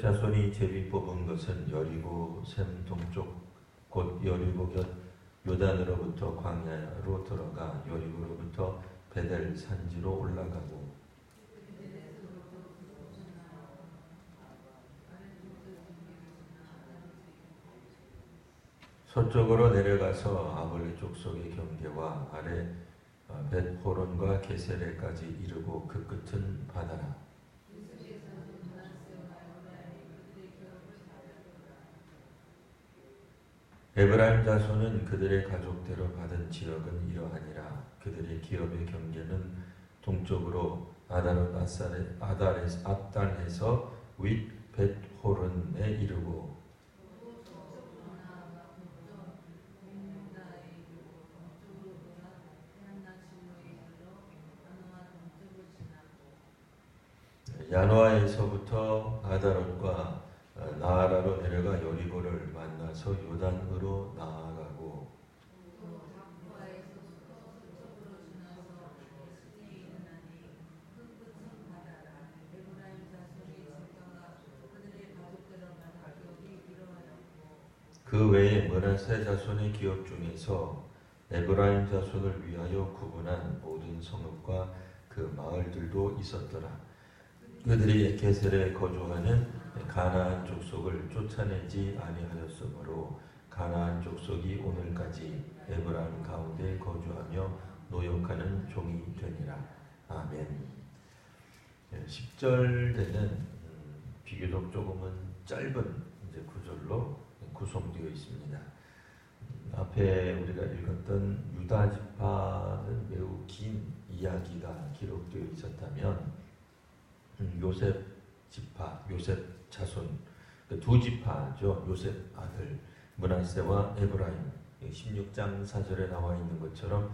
자손이 제비 뽑은 것은 여리고 샘 동쪽 곧 여리고 곁 요단으로부터 광야로 들어가 여리고로부터 베델 산지로 올라가고 서쪽으로 내려가서 아볼리 족속의 경계와 아래 벳호론과 게세레까지 이르고 그 끝은 바다라. 에브라임 자손은 그들의 가족대로 받은 지역은 이러하니라. 그들의 기업의 경계는 동쪽으로 아단에서 윗 벳호론에 이르고 야노아에서부터 아다롯과 나아라로 내려가 여리고를 만나서 요단으로 나아가고 그 외에 므낫세 자손의 기업 중에서 에브라임 자손을 위하여 구분한 모든 성읍과 그 마을들도 있었더라. 그들이 게셀에 거주하는 가나안 족속을 쫓아내지 아니하였으므로 가나안 족속이 오늘까지 에브라임 가운데 거주하며 노역하는 종이 되니라. 아멘. 10절 되는 비교적 조금은 짧은 이제 구절로 구성되어 있습니다. 앞에 우리가 읽었던 유다 지파는 매우 긴 이야기가 기록되어 있었다면 요셉 지파, 요셉 자손, 두 지파죠. 요셉 아들 므낫세와 에브라임 16장 4절에 나와 있는 것처럼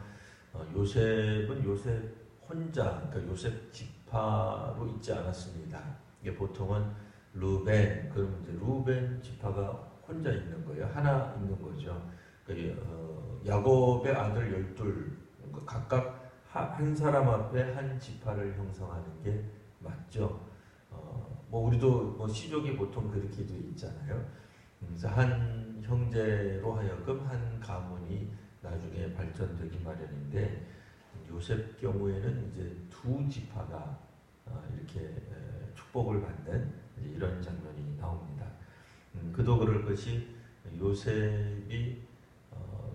요셉은 요셉 혼자, 그러니까 요셉 지파로 있지 않았습니다. 이게 보통은 루벤, 그럼 이제 루벤 지파가 혼자 있는 거예요. 하나 있는 거죠. 야곱의 아들 12, 각각 한 사람 앞에 한 지파를 형성하는 게 맞죠. 우리도 시족이 보통 그렇게 돼 있잖아요. 그래서 한 형제로 하여금 한 가문이 나중에 발전되기 마련인데 요셉 경우에는 이제 두 지파가 이렇게 축복을 받는 이런 장면이 나옵니다. 그도 그럴 것이 요셉이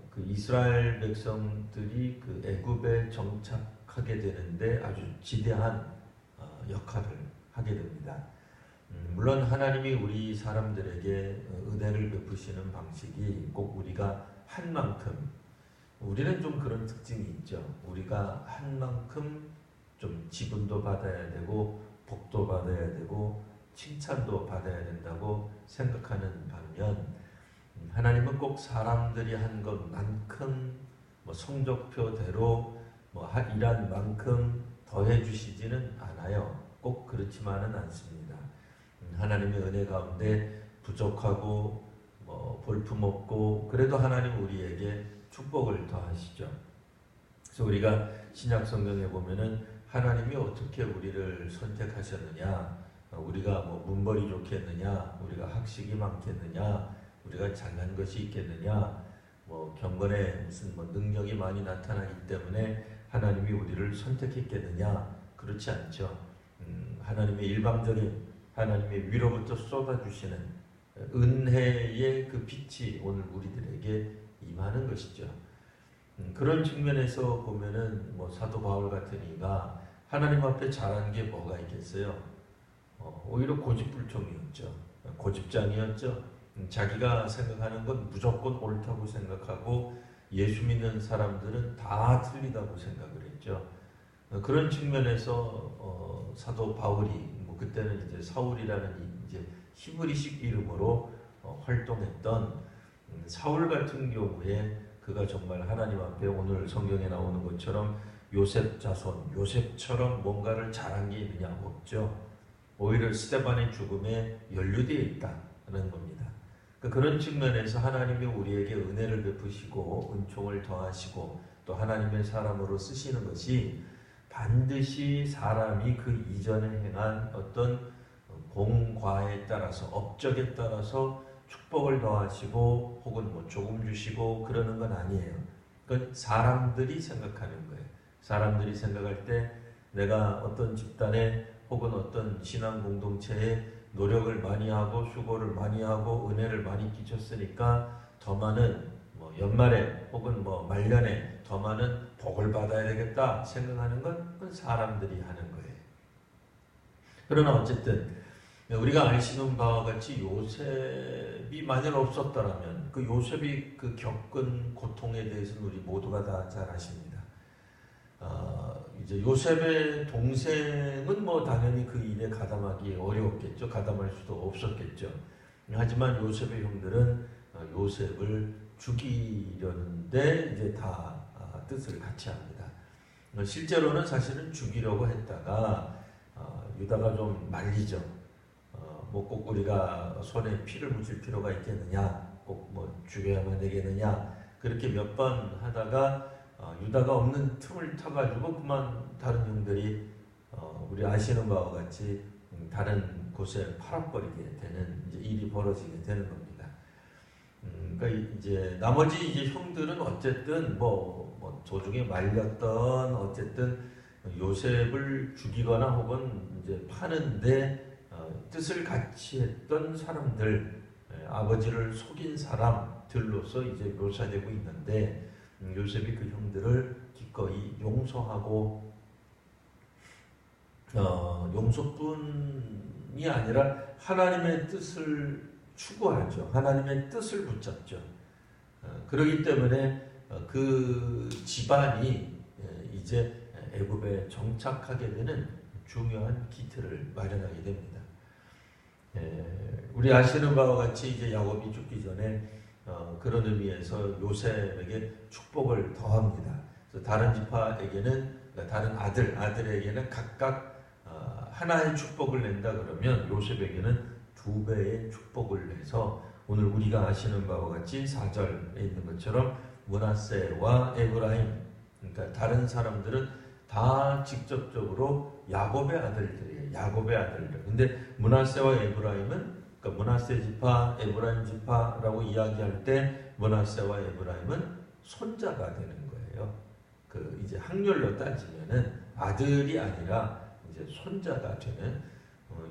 그 이스라엘 백성들이 그 애굽에 정착하게 되는데 아주 지대한 역할을 하게 됩니다. 물론 하나님이 우리 사람들에게 은혜를 베푸시는 방식이 꼭 우리가 한 만큼, 우리는 좀 그런 특징이 있죠. 우리가 한 만큼 좀 지분도 받아야 되고 복도 받아야 되고 칭찬도 받아야 된다고 생각하는 반면 하나님은 꼭 사람들이 한 것만큼 성적표대로 일한 만큼 더해 주시지는 않아요. 꼭 그렇지만은 않습니다. 하나님의 은혜 가운데 부족하고 볼품없고 그래도 하나님 우리에게 축복을 더하시죠. 그래서 우리가 신약 성경에 보면은 하나님이 어떻게 우리를 선택하셨느냐, 우리가 문벌이 좋겠느냐, 우리가 학식이 많겠느냐, 우리가 잘난 것이 있겠느냐, 경건에 무슨 능력이 많이 나타나기 때문에 하나님이 우리를 선택했겠느냐, 그렇지 않죠. 하나님의 일방적인 하나님의 위로부터 쏟아주시는 은혜의 그 빛이 오늘 우리들에게 임하는 것이죠. 그런 측면에서 보면은 사도 바울 같은 이가 하나님 앞에 잘한 게 뭐가 있겠어요? 오히려 고집불통이었죠. 고집장이었죠. 자기가 생각하는 건 무조건 옳다고 생각하고 예수 믿는 사람들은 다 틀리다고 생각을 했죠. 그런 측면에서 사도 바울이 그때는 이제 사울이라는 이제 히브리식 이름으로 활동했던 사울 같은 경우에 그가 정말 하나님 앞에 오늘 성경에 나오는 것처럼 요셉 자손, 요셉처럼 뭔가를 잘한 게 있느냐? 없죠. 오히려 스데반의 죽음에 연루되어 있다는 겁니다. 그런 측면에서 하나님이 우리에게 은혜를 베푸시고 은총을 더하시고 또 하나님의 사람으로 쓰시는 것이 반드시 사람이 그 이전에 행한 어떤 공과에 따라서 업적에 따라서 축복을 더하시고 혹은 뭐 조금 주시고 그러는 건 아니에요. 그건 사람들이 생각하는 거예요. 사람들이 생각할 때 내가 어떤 집단에 혹은 어떤 신앙 공동체에 노력을 많이 하고 수고를 많이 하고 은혜를 많이 끼쳤으니까 더 많은 뭐 연말에 혹은 뭐 말년에 더 많은 복을 받아야 되겠다 생각하는 건 그건 사람들이 하는 거예요. 그러나 어쨌든 우리가 아시는 바와 같이 요셉이 만약 없었더라면 그 요셉이 그 겪은 고통에 대해서는 우리 모두가 다 잘 아십니다. 이제 요셉의 동생은 뭐 당연히 그 일에 가담하기 어려웠겠죠. 가담할 수도 없었겠죠. 하지만 요셉의 형들은 요셉을 죽이려는데 이제 다 뜻을 같이 합니다. 실제로는 사실은 죽이려고 했다가 유다가 좀 말리죠. 뭐 꼭 우리가 손에 피를 묻힐 필요가 있겠느냐, 꼭 뭐 죽여야만 되겠느냐, 그렇게 몇 번 하다가 유다가 없는 틈을 타가지고 그만 다른 형들이 우리 아시는 바와 같이 다른 곳에 팔아버리게 되는 이제 일이 벌어지게 되는 겁니다. 그러니까 이제 나머지 이제 형들은 어쨌든 뭐 도중에 말렸던 어쨌든 요셉을 죽이거나 혹은 이제 파는데 뜻을 같이 했던 사람들, 아버지를 속인 사람들로서 이제 묘사되고 있는데 요셉이 그 형들을 기꺼이 용서하고 용서뿐이 아니라 하나님의 뜻을 추구하죠. 하나님의 뜻을 붙잡죠. 그렇기 때문에 그 집안이 이제 애굽에 정착하게 되는 중요한 기틀을 마련하게 됩니다. 우리 아시는 바와 같이 이제 야곱이 죽기 전에 그런 의미에서 요셉에게 축복을 더합니다. 그래서 다른 지파에게는 다른 아들에게는 각각 하나의 축복을 낸다 그러면 요셉에게는 2배의 축복을 내서 오늘 우리가 아시는 바와 같이 4절에 있는 것처럼 므낫세와 에브라임, 그러니까 다른 사람들은 다 직접적으로 야곱의 아들들이에요. 야곱의 아들들. 근데 므낫세와 에브라임은 그러니까 므낫세 지파, 에브라임 지파라고 이야기할 때 므낫세와 에브라임은 손자가 되는 거예요. 그 이제 학렬로 따지면은 아들이 아니라 이제 손자가 되는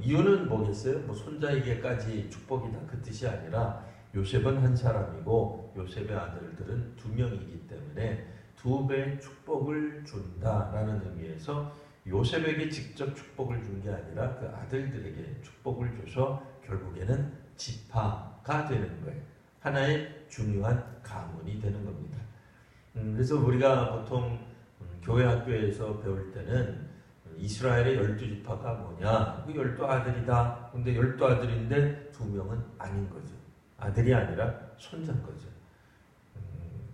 이유는 뭐겠어요? 뭐 손자에게까지 축복이다 그 뜻이 아니라 요셉은 한 사람이고 요셉의 아들들은 2명이기 때문에 2배의 축복을 준다라는 의미에서 요셉에게 직접 축복을 준 게 아니라 그 아들들에게 축복을 줘서 결국에는 지파가 되는 거예요. 하나의 중요한 가문이 되는 겁니다. 그래서 우리가 보통 교회 학교에서 배울 때는 이스라엘의 12지파가 뭐냐? 그 12아들이다. 근데 12아들인데 2명은 아닌 거죠. 아들이 아니라 손자인 거죠.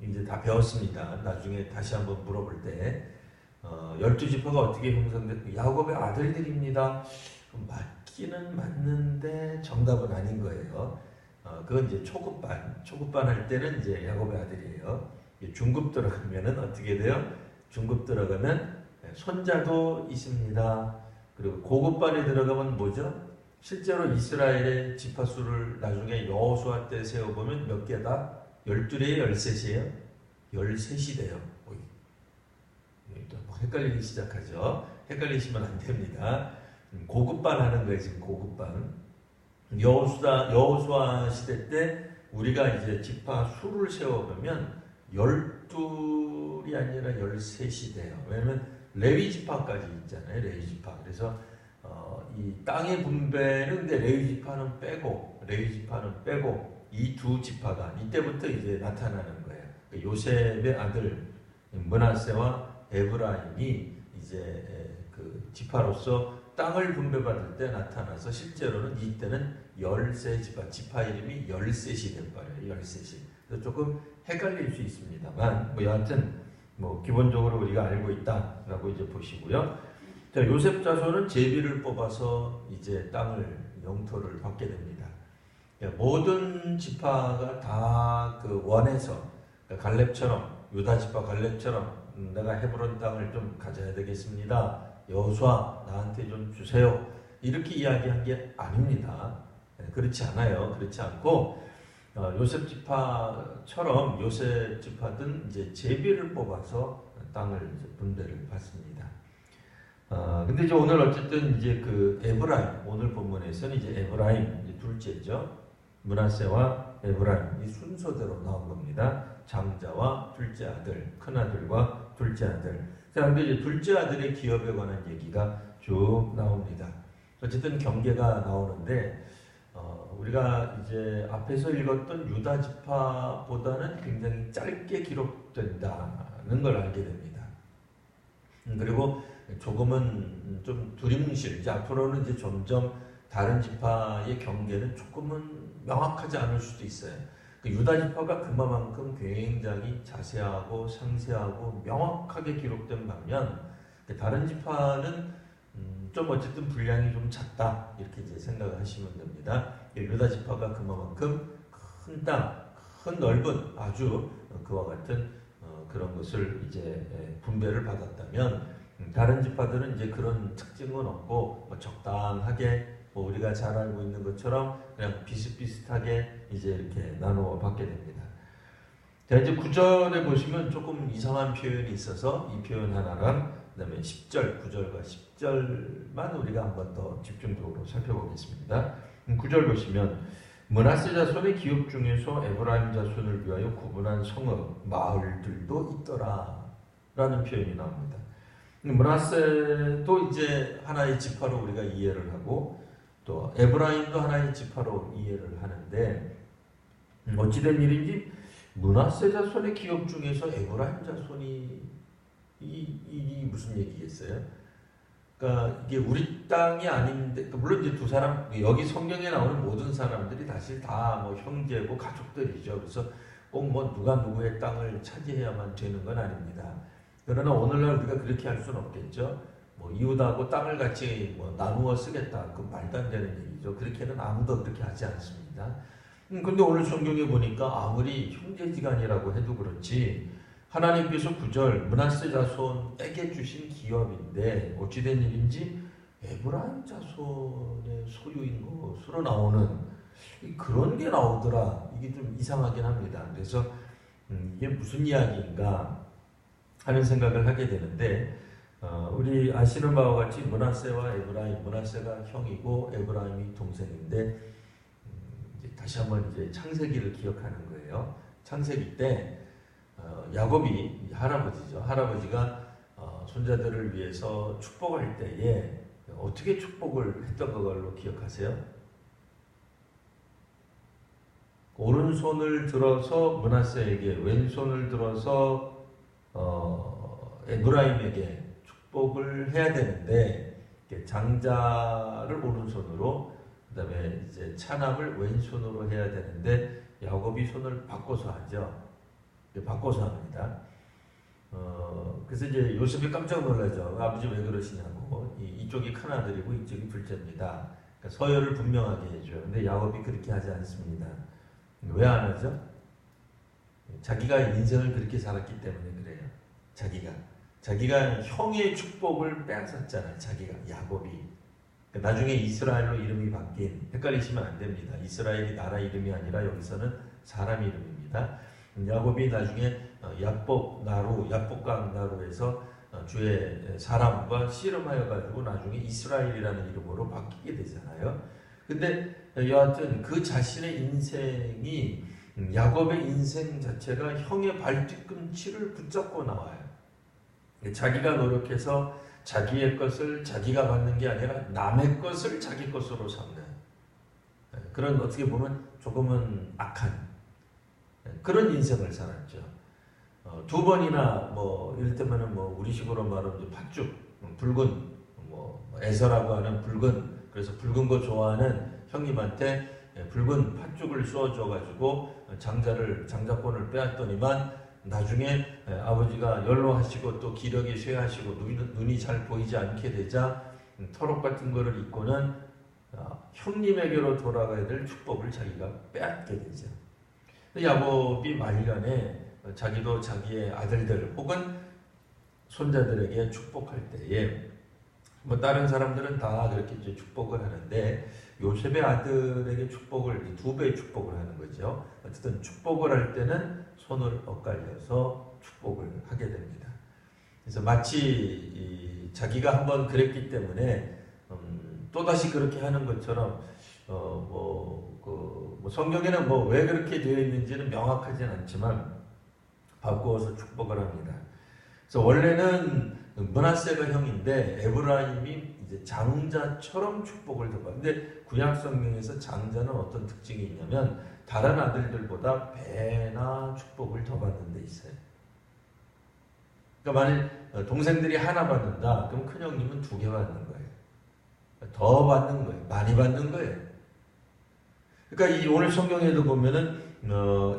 이제 다 배웠습니다. 나중에 다시 한번 물어볼 때 12지파가 어떻게 형성됐고 야곱의 아들들입니다. 맞기는 맞는데 정답은 아닌 거예요. 그건 이제 초급반 할 때는 이제 야곱의 아들이에요. 중급 들어가면은 어떻게 돼요? 중급 들어가면 손자도 있습니다. 그리고 고급반에 들어가면 뭐죠? 실제로 이스라엘의 지파수를 나중에 여호수아 때 세어보면 몇 개다? 12래요? 13이에요? 13이 돼요. 헷갈리기 시작하죠. 헷갈리시면 안 됩니다. 고급반 하는 거예요. 지금 고급반. 여호수아 시대 때 우리가 이제 지파 수를 세워보면 12이 아니라 13이 돼요. 왜냐면 레위 지파까지 있잖아요. 레위 지파. 그래서 이 땅의 분배는 근데 레위 지파는 빼고 이 2 지파가 이때부터 이제 나타나는 거예요. 요셉의 아들 므낫세와 에브라임이 이제 그 지파로서 땅을 분배받을 때 나타나서 실제로는 이때는 13지파, 지파 이름이 13이 돼버려요. 13이. 그래서 조금 헷갈릴 수 있습니다만 여하튼 기본적으로 우리가 알고 있다라고 이제 보시고요. 자, 요셉 자손은 제비를 뽑아서 이제 땅을 영토를 받게 됩니다. 모든 지파가 다 그 원해서 갈렙처럼 유다 지파 갈렙처럼 내가 헤브론 땅을 좀 가져야 되겠습니다. 여호수아 나한테 좀 주세요. 이렇게 이야기한 게 아닙니다. 그렇지 않아요. 그렇지 않고 요셉 지파처럼 요셉 지파든 이제 제비를 뽑아서 땅을 이제 분배를 받습니다. 근데 이제 오늘 어쨌든 이제 그 에브라임, 오늘 본문에서는 이제 에브라임 이제 둘째죠. 므낫세와 에브라임 이 순서대로 나온 겁니다. 장자와 둘째 아들, 큰 아들과 둘째 아들. 자, 근데 이제 둘째 아들의 기업에 관한 얘기가 쭉 나옵니다. 어쨌든 경계가 나오는데 우리가 이제 앞에서 읽었던 유다 지파보다는 굉장히 짧게 기록된다는 걸 알게 됩니다. 그리고 조금은 좀 두리뭉실, 이제 앞으로는 이제 점점 다른 지파의 경계는 조금은 명확하지 않을 수도 있어요. 유다 지파가 그만큼 굉장히 자세하고 상세하고 명확하게 기록된 반면 다른 지파는 좀 어쨌든 분량이 좀 작다 이렇게 이제 생각을 하시면 됩니다. 유다 지파가 그만큼 큰 땅, 큰 넓은 아주 그와 같은 그런 것을 이제 분배를 받았다면 다른 지파들은 이제 그런 특징은 없고 적당하게 우리가 잘 알고 있는 것처럼 그냥 비슷비슷하게 이제 이렇게 나누어 받게 됩니다. 자, 이제 9절에 보시면 조금 이상한 표현이 있어서 이 표현 하나랑 그다음에 10절, 9절과 10절만 우리가 한번 더 집중적으로 살펴보겠습니다. 9절 보시면 므낫세 자손의 기업 중에서 에브라임 자손을 위하여 구분한 성읍, 마을들도 있더라 라는 표현이 나옵니다. 므낫세도 이제 하나의 지파로 우리가 이해를 하고 또 에브라임도 하나의 지파로 이해를 하는데 어찌된 일인지 므낫세 자손의 기업 중에서 에브라임 자손이 이 무슨 얘기겠어요? 그러니까 이게 우리 땅이 아닌데 물론 이제 두 사람 여기 성경에 나오는 모든 사람들이 사실 다 뭐 형제고 가족들이죠. 그래서 꼭 뭐 누가 누구의 땅을 차지해야만 되는 건 아닙니다. 그러나 오늘날 우리가 그렇게 할 수는 없겠죠. 뭐 이웃하고 땅을 같이 뭐 나누어 쓰겠다. 그 말도 안 되는 얘기죠. 그렇게는 아무도 그렇게 하지 않습니다. 근데 오늘 성경에 보니까 아무리 형제지간이라고 해도 그렇지 하나님께서 9절 므낫세 자손에게 주신 기업인데 어찌된 일인지 에브라임 자손의 소유인 것으로 나오는 그런 게 나오더라. 이게 좀 이상하긴 합니다. 그래서 이게 무슨 이야기인가 하는 생각을 하게 되는데 우리 아시는 바와 같이 므낫세와 에브라임, 므낫세가 형이고 에브라임이 동생인데 다시 한번 이제 창세기를 기억하는 거예요. 창세기 때 야곱이 할아버지죠. 할아버지가 손자들을 위해서 축복할 때에 어떻게 축복을 했던 걸로 기억하세요? 오른손을 들어서 므낫세에게, 왼손을 들어서 에브라임에게 축복을 해야 되는데 장자를 오른손으로 그다음에 이제 차남을 왼손으로 해야 되는데 야곱이 손을 바꿔서 하죠. 바꿔서 합니다. 그래서 이제 요셉이 깜짝 놀라죠. 아버지 왜 그러시냐고. 이쪽이 큰 아들이고 이쪽이 둘째입니다. 그러니까 서열을 분명하게 해줘요. 근데 야곱이 그렇게 하지 않습니다. 왜 안 하죠? 자기가 인생을 그렇게 살았기 때문에 그래요. 자기가 형의 축복을 빼앗았잖아요. 자기가 야곱이. 나중에 이스라엘로 이름이 바뀐, 헷갈리시면 안 됩니다. 이스라엘이 나라 이름이 아니라 여기서는 사람 이름입니다. 야곱이 나중에 야복강 나루에서 주의 사람과 씨름하여 가지고 나중에 이스라엘이라는 이름으로 바뀌게 되잖아요. 근데 여하튼 그 자신의 인생이 야곱의 인생 자체가 형의 발뒤꿈치를 붙잡고 나와요. 자기가 노력해서 자기의 것을 자기가 받는 게 아니라 남의 것을 자기 것으로 삼는 그런 어떻게 보면 조금은 악한 그런 인생을 살았죠. 두 번이나 뭐 이를테면은 뭐 우리식으로 말하면 팥죽, 붉은 뭐 에서라고 하는 붉은 그래서 붉은 거 좋아하는 형님한테 붉은 팥죽을 쏘아줘가지고 장자권을 빼앗더니만 나중에 아버지가 연로하시고 또 기력이 쇠하시고 눈이 잘 보이지 않게 되자 털옷 같은 거를 입고는 형님에게로 돌아가야 될 축복을 자기가 빼앗게 되죠. 야곱이 말년에 자기도 자기의 아들들 혹은 손자들에게 축복할 때에 뭐 다른 사람들은 다 그렇게 이제 축복을 하는데 요셉의 아들에게 축복을 2배의 축복을 하는 거죠. 어쨌든 축복을 할 때는 손을 엇갈려서 축복을 하게 됩니다. 그래서 마치 자기가 한번 그랬기 때문에 또다시 그렇게 하는 것처럼 성경에는 뭐 왜 그렇게 되어 있는지는 명확하진 않지만 바꾸어서 축복을 합니다. 그래서 원래는 므낫세가 형인데 에브라임이 이제 장자처럼 축복을 받는데 구약 성경에서 장자는 어떤 특징이 있냐면 다른 아들들보다 배나 축복을 더 받는 데 있어요. 그러니까 만일 동생들이 하나 받는다, 그럼 큰형님은 2개 받는 거예요. 더 받는 거예요. 많이 받는 거예요. 그러니까 이 오늘 성경에도 보면은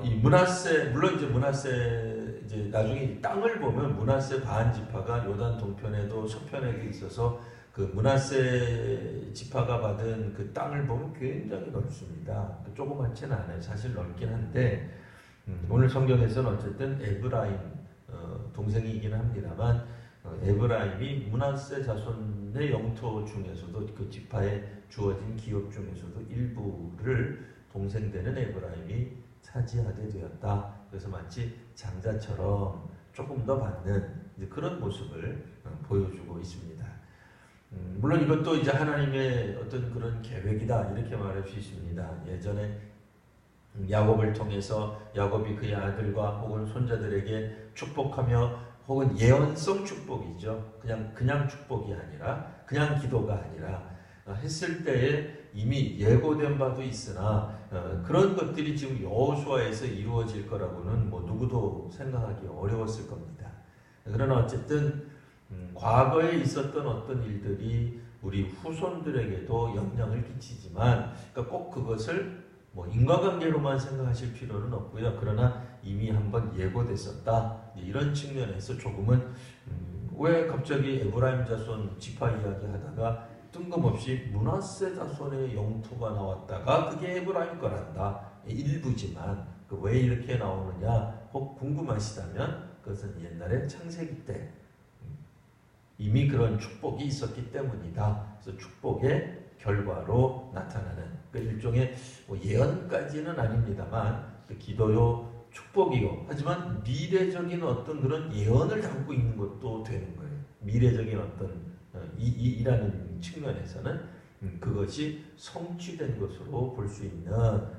이 므낫세, 물론 이제 므낫세 이제 나중에 땅을 보면 므낫세 반 지파가 요단 동편에도 서편에도 있어서 그 므낫세 지파가 받은 그 땅을 보면 굉장히 넓습니다. 조그맣지는 않아요. 사실 넓긴 한데 오늘 성경에서는 어쨌든 에브라임 동생이긴 합니다만 에브라임이 므낫세 자손의 영토 중에서도 그 지파에 주어진 기업 중에서도 일부를 동생 되는 에브라임이 차지하게 되었다. 그래서 마치 장자처럼 조금 더 받는 그런 모습을 보여주고 있습니다. 물론 이것도 이제 하나님의 어떤 그런 계획이다 이렇게 말할 수 있습니다. 예전에 야곱을 통해서 야곱이 그의 아들과 혹은 손자들에게 축복하며 혹은 예언성 축복이죠. 그냥 축복이 아니라 그냥 기도가 아니라 했을 때에 이미 예고된 바도 있으나 그런 것들이 지금 여호수아에서 이루어질 거라고는 뭐 누구도 생각하기 어려웠을 겁니다. 그러나 어쨌든 과거에 있었던 어떤 일들이 우리 후손들에게도 영향을 끼치지만 그러니까 꼭 그것을 뭐 인과관계로만 생각하실 필요는 없고요. 그러나 이미 한번 예고됐었다. 이런 측면에서 조금은 왜 갑자기 에브라임 자손 지파 이야기하다가 뜬금없이 므낫세 자손의 영토가 나왔다가 그게 에브라임 거란다. 일부지만 왜 이렇게 나오느냐 혹 궁금하시다면 그것은 옛날에 창세기 때 이미 그런 축복이 있었기 때문이다. 그래서 축복의 결과로 나타나는 그 일종의 뭐 예언까지는 아닙니다만 그 기도요 축복이요. 하지만 미래적인 어떤 그런 예언을 담고 있는 것도 되는 거예요. 미래적인 어떤 이라는 측면에서는 그것이 성취된 것으로 볼 수 있는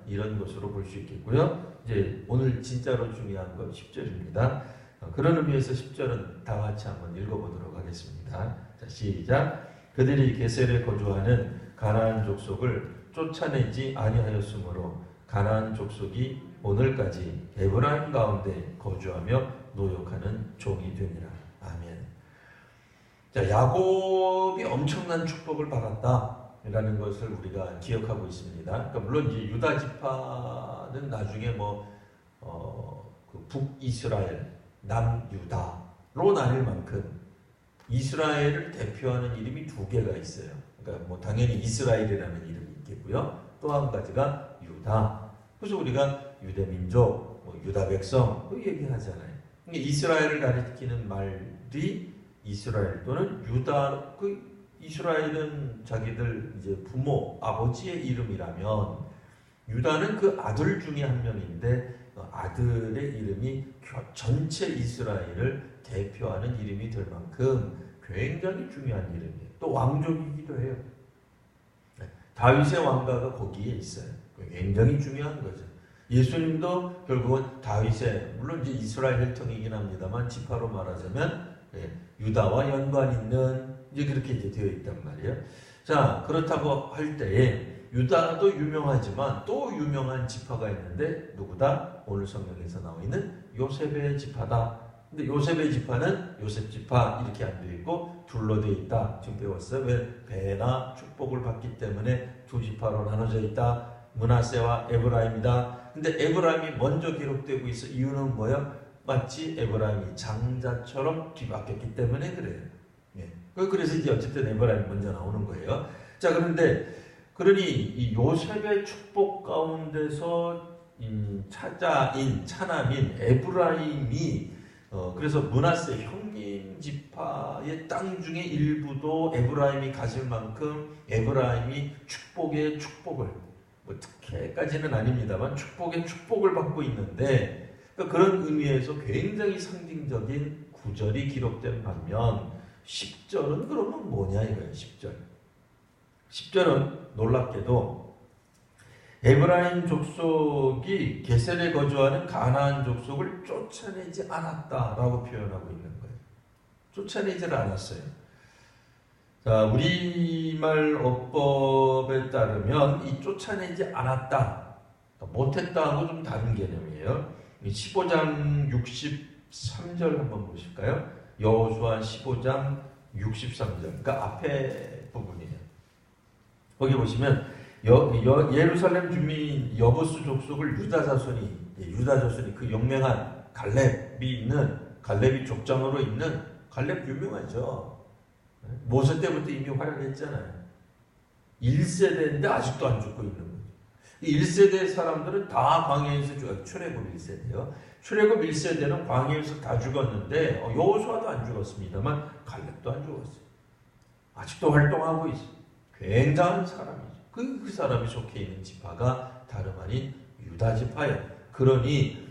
이런 것으로 볼 수 있겠고요. 이제 오늘 진짜로 중요한 건 10절입니다. 그런 의미에서 10절은 다 같이 한번 읽어보도록 하겠습니다. 자, 시작. 그들이 게셀에 거주하는 가나안 족속을 쫓아내지 아니하였으므로 가나안 족속이 오늘까지 에브라임 가운데 거주하며 노역하는 종이 되니라. 아멘. 자, 야곱이 엄청난 축복을 받았다라는 것을 우리가 기억하고 있습니다. 그러니까 물론 이제 유다 지파는 나중에 그 북이스라엘, 남유다로 나뉠 만큼 이스라엘을 대표하는 이름이 2개가 있어요. 그러니까 뭐 당연히 이스라엘이라는 이름이 있겠고요. 또 한 가지가 유다. 그래서 우리가 유대민족, 유다 백성 그 얘기하잖아요. 이스라엘을 가리키는 말이 이스라엘 또는 유다. 그 이스라엘은 자기들 이제 부모, 아버지의 이름이라면 유다는 그 아들 중에 한 명인데 아들의 이름이 전체 이스라엘을 대표하는 이름이 될 만큼 굉장히 중요한 이름이에요. 또 왕족이기도 해요. 다윗의 왕가가 거기에 있어요. 굉장히 중요한 거죠. 예수님도 결국은 다윗의 물론 이제 이스라엘 혈통이긴 합니다만 지파로 말하자면 유다와 연관 있는 이제 그렇게 이제 되어 있단 말이에요. 자, 그렇다고 할 때에 유다도 유명하지만 또 유명한 지파가 있는데 누구다? 오늘 성경에서 나와 있는 요셉의 지파다. 근데 요셉의 지파는 요셉 지파 이렇게 안 되어 있고 둘로 되어 있다. 지금 배웠어요. 왜? 배나 축복을 받기 때문에 2지파로 나눠져 있다. 므낫세와 에브라임이다. 근데 에브라임이 먼저 기록되고 있어. 이유는 뭐야? 마치 에브라임이 장자처럼 뒤바뀌었기 때문에 그래요. 예. 그래서 이제 어쨌든 에브라임이 먼저 나오는 거예요. 자, 그러니 이 요셉의 축복 가운데서 차남인 에브라임이 그래서 므낫세 형님 지파의 땅 중에 일부도 에브라임이 가질 만큼 에브라임이 축복의 축복을, 뭐 특혜까지는 아닙니다만 축복의 축복을 받고 있는데, 그러니까 그런 의미에서 굉장히 상징적인 구절이 기록된 반면 10절은 그러면 뭐냐 이거예요. 10절은 놀랍게도 에브라임 족속이 게셀에 거주하는 가나안 족속을 쫓아내지 않았다라고 표현하고 있는 거예요. 쫓아내지를 않았어요. 자, 우리말 어법에 따르면 이 쫓아내지 않았다, 못했다하고 좀 다른 개념이에요. 15장 63절 한번 보실까요? 여호수아 15장 63절, 그러니까 앞에 부분이에요. 거기 보시면 예루살렘 주민 여부스 족속을 유다 자손이 그 용맹한 갈렙이 족장으로 있는 갈렙 유명하죠. 모세 때부터 이미 활약했잖아요. 1세대인데 아직도 안 죽고 있는 거죠. 1세대 사람들은 다 광야에서 죽어요. 출애굽 1세대요. 출애굽 1세대는 광야에서 다 죽었는데 여호수아도 안 죽었습니다만 갈렙도 안 죽었어요. 아직도 활동하고 있어요. 굉장한 사람이죠. 그 사람이 속해 있는 지파가 다름 아닌 유다 지파예요. 그러니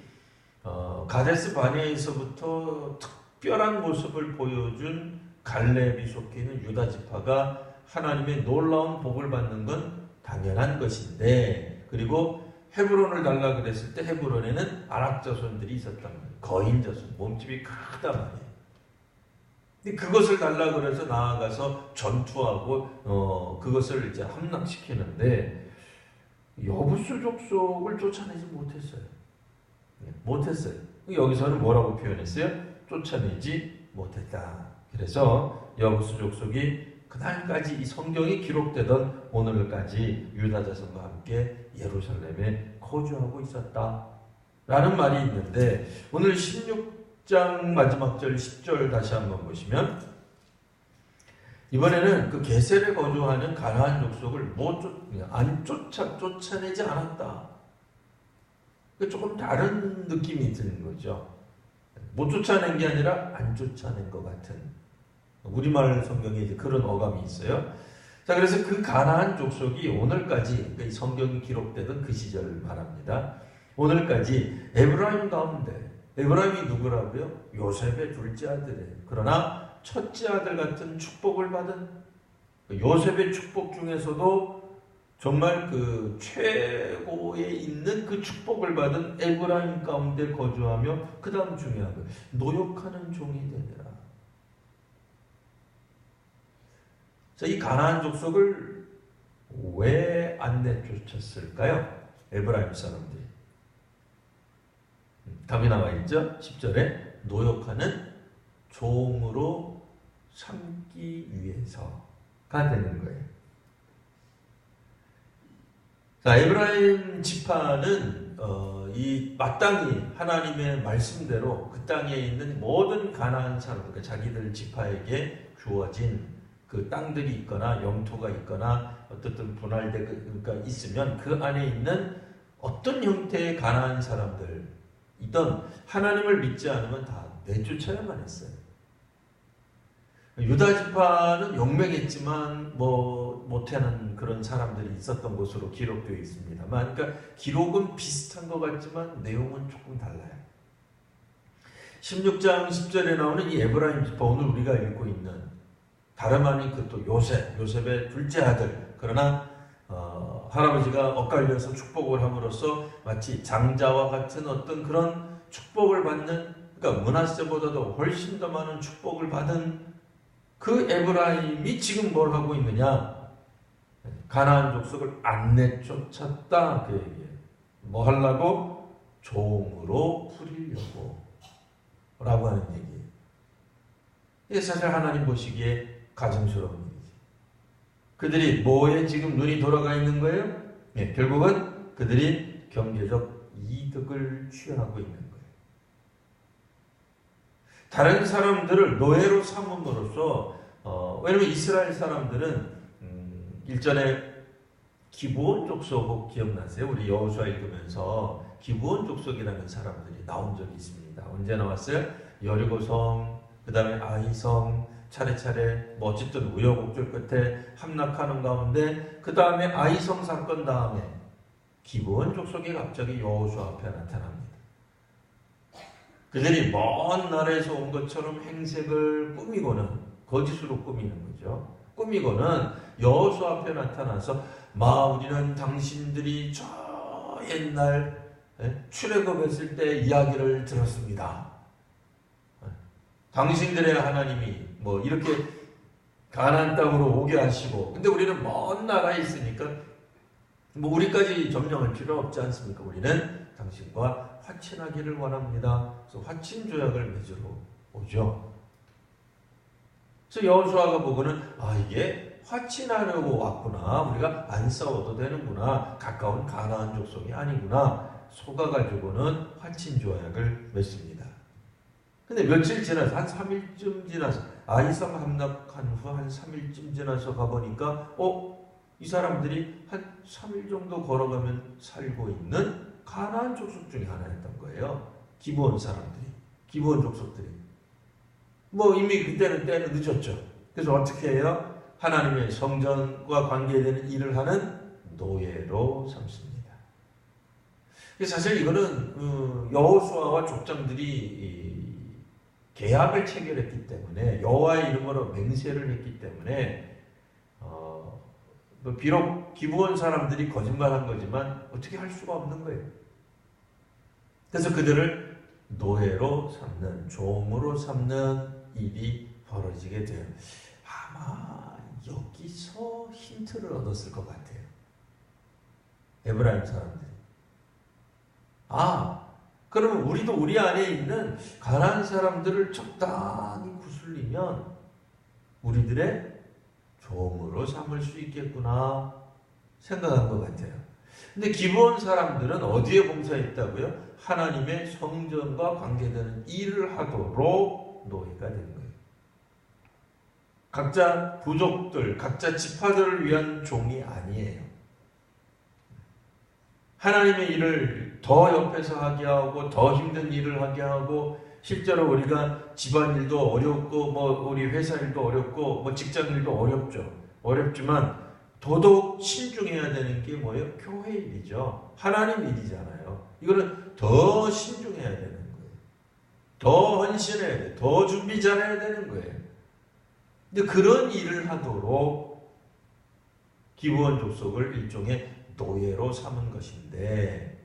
가데스 바네에서부터 특별한 모습을 보여준 갈렙이 속해 있는 유다 지파가 하나님의 놀라운 복을 받는 건 당연한 것인데, 그리고 헤브론을 달라 그랬을 때 헤브론에는 아낙 자손들이 있었단 말이에요. 거인 자손, 몸집이 크단 말이에요. 근데 그것을 달라 그래서 나아가서 전투하고 그것을 이제 함락시키는데 여부스 족속을 쫓아내지 못했어요. 못했어요. 여기서는 뭐라고 표현했어요? 쫓아내지 못했다. 그래서 여부스 족속이 그날까지 이 성경이 기록되던 오늘까지 유다 자손과 함께 예루살렘에 거주하고 있었다 라는 말이 있는데, 오늘 16장 마지막 절 10절 다시 한번 보시면 이번에는 그 게셀에 거주하는 가나안 족속을 쫓아내지 않았다. 조금 다른 느낌이 드는 거죠. 못 쫓아낸 게 아니라 안 쫓아낸 것 같은, 우리말 성경에 이제 그런 어감이 있어요. 자, 그래서 그 가나안 족속이 오늘까지, 그러니까 성경이 기록되던 그 시절을 말합니다. 오늘까지 에브라임 가운데, 에브라임이 누구라고요? 요셉의 둘째 아들이에요. 그러나 첫째 아들 같은 축복을 받은, 요셉의 축복 중에서도 정말 그 최고에 있는 그 축복을 받은 에브라임 가운데 거주하며, 그 다음 중요한 거, 노역하는 종이 되니라. 자, 이 가나안 족속을 왜 안 내쫓았을까요? 에브라임 사람들이. 답이 나와 있죠? 10절에 노역하는 종으로 삼기 위해서가 되는 거예요. 자, 에브라임 지파는 이 마땅히 하나님의 말씀대로 그 땅에 있는 모든 가나안 사람들, 그러니까 자기들 지파에게 주어진 그 땅들이 있거나 영토가 있거나 어떻든 분할되가 있으면 그 안에 있는 어떤 형태의 가나안 사람들이든 하나님을 믿지 않으면 다 내쫓아야만 했어요. 유다 지파는 용맹했지만 못하는 그런 사람들이 있었던 것으로 기록되어 있습니다만, 그러니까 기록은 비슷한 것 같지만 내용은 조금 달라요. 16장 10절에 나오는 이 에브라임 지파, 오늘 우리가 읽고 있는 다름 아닌 그 또 요셉의 둘째 아들, 그러나 할아버지가 엇갈려서 축복을 함으로써 마치 장자와 같은 어떤 그런 축복을 받는, 그러니까 므낫세보다도 훨씬 더 많은 축복을 받은 그 에브라임이 지금 뭘 하고 있느냐? 가나안 족속을 안 내쫓았다, 그 얘기예요. 뭐 하려고? 종으로 부리려고 라고 하는 얘기예요. 이게 사실 하나님 보시기에 가증스러운 일이지. 그들이 뭐에 지금 눈이 돌아가 있는 거예요? 네, 결국은 그들이 경제적 이득을 취하고 있는 거예요. 다른 사람들을 노예로 삼음으로써, 왜냐면 이스라엘 사람들은 일전에 기브온 족속 기억나세요? 우리 여호수아 읽으면서 기브온 족속이라는 사람들이 나온 적이 있습니다. 언제 나왔어요? 여리고성, 그 다음에 아이성, 차례차례 뭐 어쨌든 우여곡절 끝에 함락하는 가운데 그 다음에 아이성 사건 다음에 기브온 족속이 갑자기 여호수아 앞에 나타납니다. 그들이 먼 나라에서 온 것처럼 행색을 꾸미고는, 거짓으로 꾸미는 거죠. 꾸미고는 여호수아 앞에 나타나서 우리는 당신들이 저 옛날 출애굽했을 때 이야기를 들었습니다. 당신들의 하나님이 뭐 이렇게 가나안 땅으로 오게 하시고, 근데 우리는 먼 나라에 있으니까 뭐 우리까지 점령할 필요 없지 않습니까? 우리는 당신과 화친하기를 원합니다. 그래서 화친 조약을 맺으러 오죠. 그래서 여호수아가 보고는 이게 화친하려고 왔구나. 우리가 안 싸워도 되는구나. 가까운 가나안 족속이 아니구나. 속아가지고는 화친 조약을 맺습니다. 근데 며칠 지나서 한 3일쯤 지나서 아이성 함락한 후 한 3일쯤 지나서 가보니까 이 사람들이 한 3일 정도 걸어가면 살고 있는 가나안 족속 중에 하나였던 거예요. 기브온 사람들이, 기브온 족속들이. 뭐 이미 그때는 때는 늦었죠. 그래서 어떻게 해요? 하나님의 성전과 관계되는 일을 하는 노예로 삼습니다. 사실 이거는 여호수아와 족장들이 계약을 체결했기 때문에, 여호와의 이름으로 맹세를 했기 때문에 비록 기브온 사람들이 거짓말한 거지만 어떻게 할 수가 없는 거예요. 그래서 그들을 노예로 삼는, 종으로 삼는 일이 벌어지게 돼요. 아마 여기서 힌트를 얻었을 것 같아요. 에브라임 사람들이. 그러면 우리도 우리 안에 있는 가나안 사람들을 적당히 구슬리면 우리들의 종으로 삼을 수 있겠구나 생각한 것 같아요. 근데 기브온 사람들은 어디에 봉사했다고요? 하나님의 성전과 관계되는 일을 하도록 노예가 된 거예요. 각자 부족들, 각자 지파들을 위한 종이 아니에요. 하나님의 일을 더 옆에서 하게 하고 더 힘든 일을 하게 하고, 실제로 우리가 집안일도 어렵고 우리 회사 일도 어렵고 직장 일도 어렵지만 더더욱 신중해야 되는 게 뭐예요? 교회 일이죠. 하나님 일이잖아요. 이거는 더 신중해야 되는 거예요. 더 헌신해야 돼요. 더 준비 잘해야 되는 거예요. 근데 그런 일을 하도록 기브온 족속을 일종의 노예로 삼은 것인데,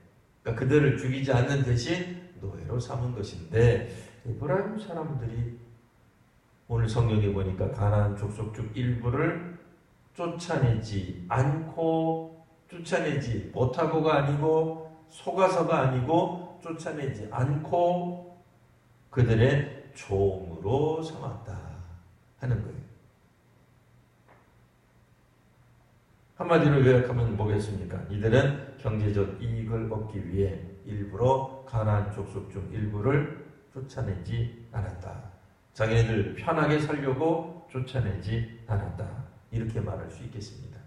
그러니까 그들을 죽이지 않는 대신 노예로 삼은 것인데, 에브라임 사람들이 오늘 성경에 보니까 가나안 족속 중 일부를 쫓아내지 못하고가 아니고 속아서가 아니고 쫓아내지 않고 그들의 종으로 삼았다 하는 거예요. 한마디로 요약하면 뭐겠습니까? 이들은 경제적 이익을 얻기 위해 일부러 가나안 족속 중 일부를 쫓아내지 않았다. 자기네들 편하게 살려고 쫓아내지 않았다. 이렇게 말할 수 있겠습니다.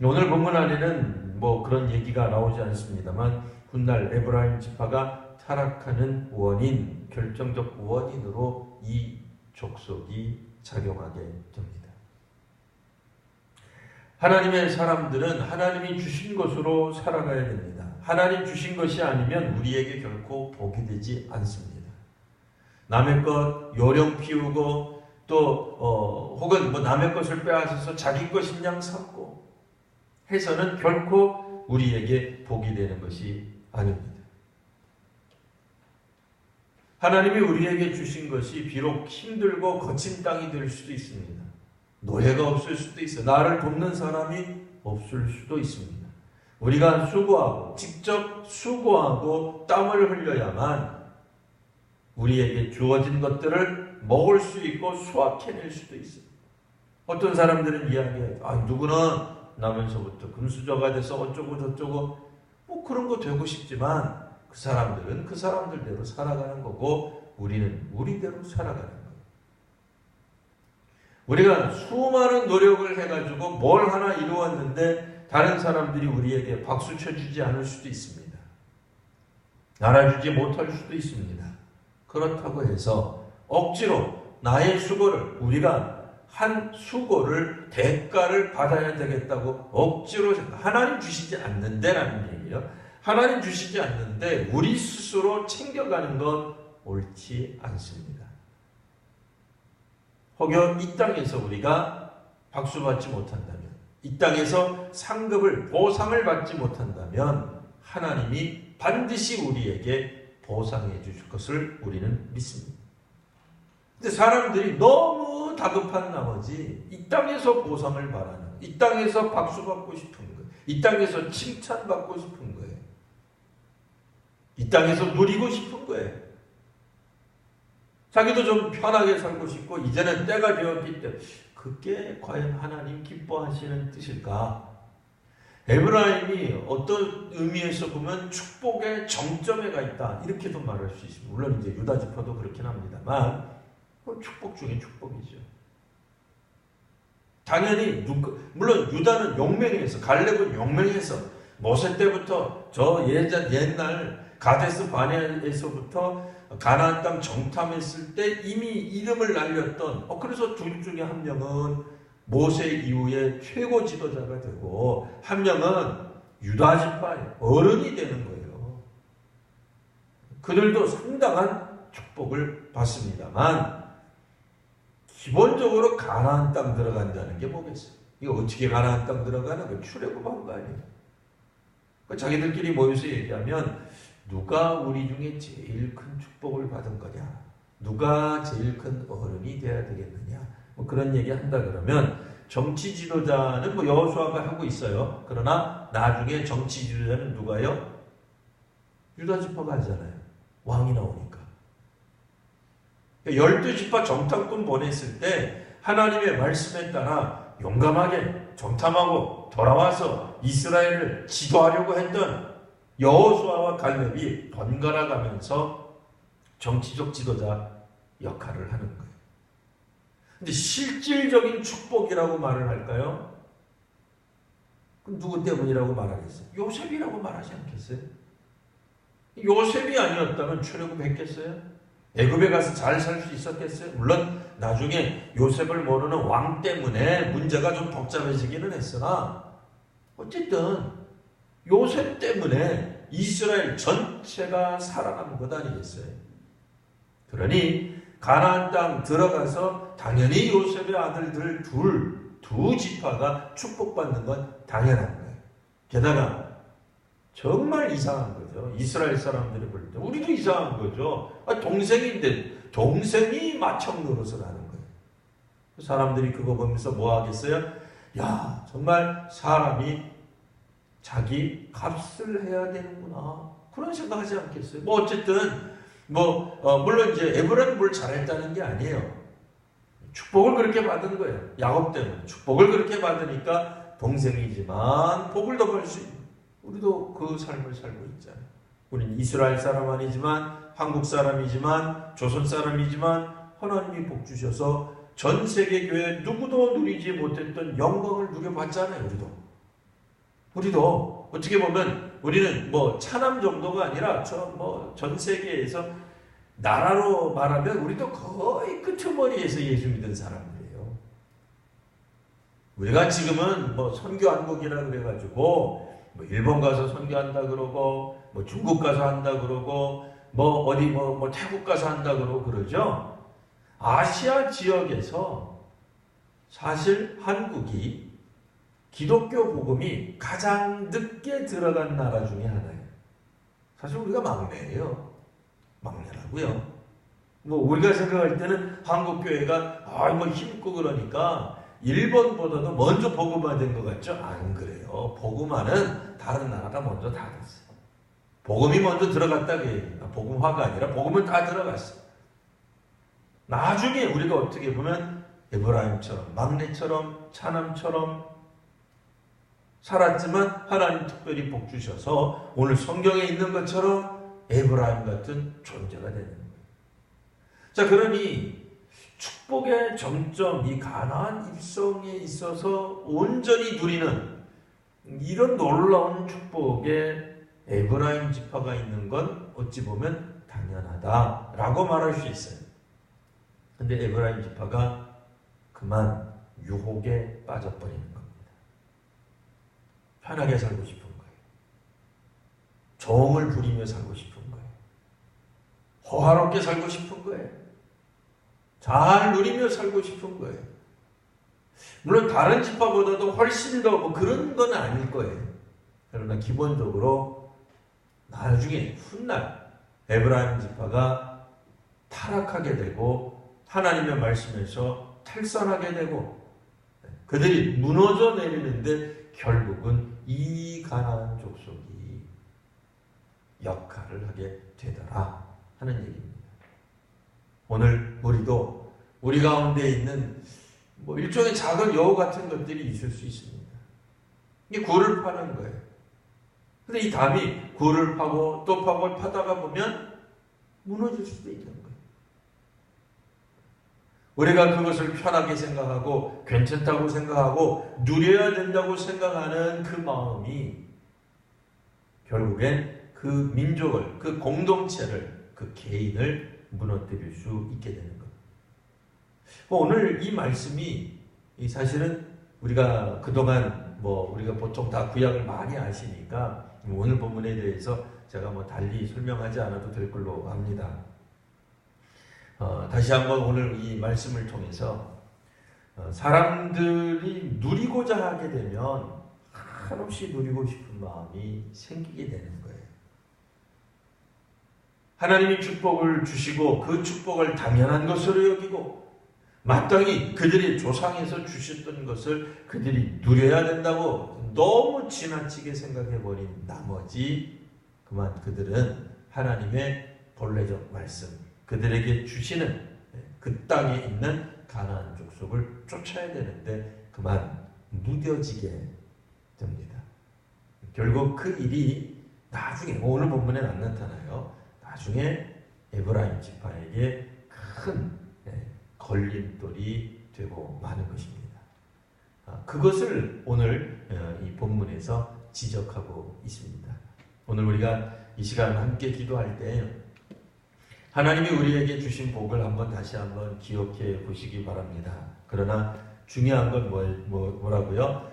오늘 본문 안에는 그런 얘기가 나오지 않습니다만, 훗날 에브라임 지파가 타락하는 원인, 결정적 원인으로 이 족속이 작용하게 됩니다. 하나님의 사람들은 하나님이 주신 것으로 살아가야 됩니다. 하나님 주신 것이 아니면 우리에게 결코 복이 되지 않습니다. 남의 것 요령 피우고 또 혹은 남의 것을 빼앗아서 자기 것인 양 삼고 해서는 결코 우리에게 복이 되는 것이 아닙니다. 하나님이 우리에게 주신 것이 비록 힘들고 거친 땅이 될 수도 있습니다. 노예가 없을 수도 있어요. 나를 돕는 사람이 없을 수도 있습니다. 우리가 직접 수고하고 땀을 흘려야만 우리에게 주어진 것들을 먹을 수 있고 수확해낼 수도 있어요. 어떤 사람들은 이야기해요. 누구는 나면서부터 금수저가 돼서 어쩌고 저쩌고 그런 거 되고 싶지만 그 사람들은 그 사람들대로 살아가는 거고 우리는 우리대로 살아가는 거예요. 우리가 수많은 노력을 해가지고 뭘 하나 이루었는데 다른 사람들이 우리에게 박수 쳐주지 않을 수도 있습니다. 알아주지 못할 수도 있습니다. 그렇다고 해서 억지로 나의 수고를, 우리가 한 수고를 대가를 받아야 되겠다고 억지로 하나님 주시지 않는데라는 얘기예요. 하나님 주시지 않는데 우리 스스로 챙겨가는 건 옳지 않습니다. 혹여 이 땅에서 우리가 박수 받지 못한다면, 이 땅에서 상급을, 보상을 받지 못한다면 하나님이 반드시 우리에게 보상해 주실 것을 우리는 믿습니다. 근데 사람들이 너무 다급한 나머지 이 땅에서 보상을 바라는, 이 땅에서 박수 받고 싶은 거예요. 이 땅에서 칭찬받고 싶은 거예요. 이 땅에서 누리고 싶은 거예요. 자기도 좀 편하게 살고 싶고 이제는 때가 되었기 때문에, 그게 과연 하나님 기뻐하시는 뜻일까? 에브라임이 어떤 의미에서 보면 축복의 정점에 가 있다, 이렇게도 말할 수 있습니다. 물론 이제 유다 지파도 그렇긴 합니다만 축복 중에 축복이죠. 당연히 물론 유다는 용맹해서, 갈렙은 용맹해서 모세 때부터 저 옛날 가데스 바네에서부터 가나안 땅 정탐했을 때 이미 이름을 날렸던, 그래서 둘 중에 한 명은 모세 이후에 최고 지도자가 되고 한 명은 유다 지파의 어른이 되는 거예요. 그들도 상당한 축복을 받습니다만 기본적으로 가나안 땅 들어간다는 게 뭐겠어요? 이거 어떻게 가나안 땅 들어가는 거? 출애굽한 거 아니에요? 자기들끼리 모여서 얘기하면 누가 우리 중에 제일 큰 축복을 받은 거냐? 누가 제일 큰 어른이 돼야 되겠느냐? 뭐 그런 얘기 한다 그러면 정치 지도자는 뭐 여호수아가 하고 있어요. 그러나 나중에 정치 지도자는 누가요? 유다 지파가 하잖아요. 왕이 나오니까. 12지파 정탐꾼 보냈을 때 하나님의 말씀에 따라 용감하게 정탐하고 돌아와서 이스라엘을 지도하려고 했던 여호수아와 갈렙이 번갈아 가면서 정치적 지도자 역할을 하는 거예요. 근데 실질적인 축복이라고 말을 할까요? 그럼 누구 때문이라고 말하겠어요? 요셉이라고 말하지 않겠어요? 요셉이 아니었다면 출애굽했겠어요? 애굽에 가서 잘 살 수 있었겠어요? 물론 나중에 요셉을 모르는 왕 때문에 문제가 좀 복잡해지기는 했으나 어쨌든 요셉 때문에 이스라엘 전체가 살아남은 것 아니겠어요? 그러니 가나안 땅 들어가서 당연히 요셉의 아들들 두 지파가 축복받는 건 당연한 거예요. 게다가 정말 이상한 거죠. 이스라엘 사람들이 볼 때 우리도 이상한 거죠. 동생인데 동생이 마청 노릇을 하는 거예요. 사람들이 그거 보면서 뭐 하겠어요? 야, 정말 사람이 자기 값을 해야 되는구나, 그런 생각하지 않겠어요? 뭐 어쨌든 물론 이제 에브라임이 뭘 잘했다는 게 아니에요. 축복을 그렇게 받은 거예요. 야곱 때문에 축복을 그렇게 받으니까 동생이지만 복을 더 벌 수 있는, 우리도 그 삶을 살고 있잖아요. 우리는 이스라엘 사람 아니지만, 한국 사람이지만, 조선 사람이지만 하나님이 복 주셔서 전 세계 교회 누구도 누리지 못했던 영광을 누려봤잖아요. 우리도 어떻게 보면 우리는 뭐 차남 정도가 아니라 전 세계에서 나라로 말하면 우리도 거의 끄트머리에서 예수 믿은 사람들이에요. 우리가 지금은 뭐 선교한국이라 그래가지고 뭐 일본 가서 선교한다 그러고, 뭐 중국 가서 한다 그러고, 뭐 어디 뭐 태국 가서 한다 그러고 그러죠. 아시아 지역에서 사실 한국이 기독교 복음이 가장 늦게 들어간 나라 중에 하나예요. 사실 우리가 막내예요. 막내라고요. 뭐 우리가 생각할 때는 한국 교회가 뭐 힘있고 그러니까 일본보다도 먼저 복음화된 것 같죠? 안 그래요. 복음화는 다른 나라가 먼저 다 됐어요. 복음이 먼저 들어갔다고 얘기해요. 복음화가 아니라 복음은 다 들어갔어요. 나중에 우리가 어떻게 보면 에브라임처럼, 막내처럼, 차남처럼 살았지만 하나님 특별히 복 주셔서 오늘 성경에 있는 것처럼 에브라임 같은 존재가 되는 거예요. 자, 그러니 축복의 정점, 이 가나안 입성에 있어서 온전히 누리는 이런 놀라운 축복의 에브라임 지파가 있는 건 어찌 보면 당연하다라고 말할 수 있어요. 근데 에브라임 지파가 그만 유혹에 빠져버리는 겁니다. 편하게 살고 싶은 거예요. 정을 부리며 살고 싶은 거예요. 호화롭게 살고 싶은 거예요. 잘 누리며 살고 싶은 거예요. 물론 다른 지파보다도 훨씬 더 뭐 그런 건 아닐 거예요. 그러나 기본적으로 나중에 훗날 에브라임 지파가 타락하게 되고 하나님의 말씀에서 탈선하게 되고 그들이 무너져 내리는데 결국은 이 가나안 족속이 역할을 하게 되더라 하는 얘기입니다. 오늘 우리도 우리 가운데 있는 뭐 일종의 작은 여우 같은 것들이 있을 수 있습니다. 이게 굴을 파는 거예요. 근데 이 담이 굴을 파고 또 파고 파다가 보면 무너질 수도 있는 거예요. 우리가 그것을 편하게 생각하고 괜찮다고 생각하고 누려야 된다고 생각하는 그 마음이 결국엔 그 민족을, 그 공동체를, 그 개인을 무너뜨릴 수 있게 되는 겁니다. 오늘 이 말씀이 사실은 우리가 그동안 우리가 보통 다 구약을 많이 아시니까 오늘 본문에 대해서 제가 달리 설명하지 않아도 될 걸로 압니다. 다시 한번 오늘 이 말씀을 통해서 사람들이 누리고자 하게 되면 한없이 누리고 싶은 마음이 생기게 되는 거예요. 하나님이 축복을 주시고 그 축복을 당연한 것으로 여기고 마땅히 그들이 조상에서 주셨던 것을 그들이 누려야 된다고 너무 지나치게 생각해버린 나머지 그만 그들은 하나님의 본래적 말씀, 그들에게 주시는 그 땅에 있는 가나안 족속을 쫓아야 되는데 그만 무뎌지게 됩니다. 결국 그 일이 나중에 오늘 본문에는 안 나타나요. 나중에 에브라임 지파에게 큰 걸림돌이 되고 마는 것입니다. 그것을 오늘 이 본문에서 지적하고 있습니다. 오늘 우리가 이 시간 함께 기도할 때 하나님이 우리에게 주신 복을 다시 한번 기억해 보시기 바랍니다. 그러나 중요한 건 뭐라고요?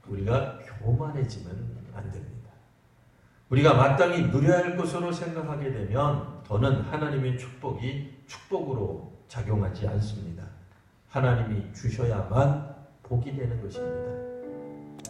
우리가 교만해지면 안 됩니다. 우리가 마땅히 누려야 할 것으로 생각하게 되면 더는 하나님의 축복이 축복으로 작용하지 않습니다. 하나님이 주셔야만 복이 되는 것입니다.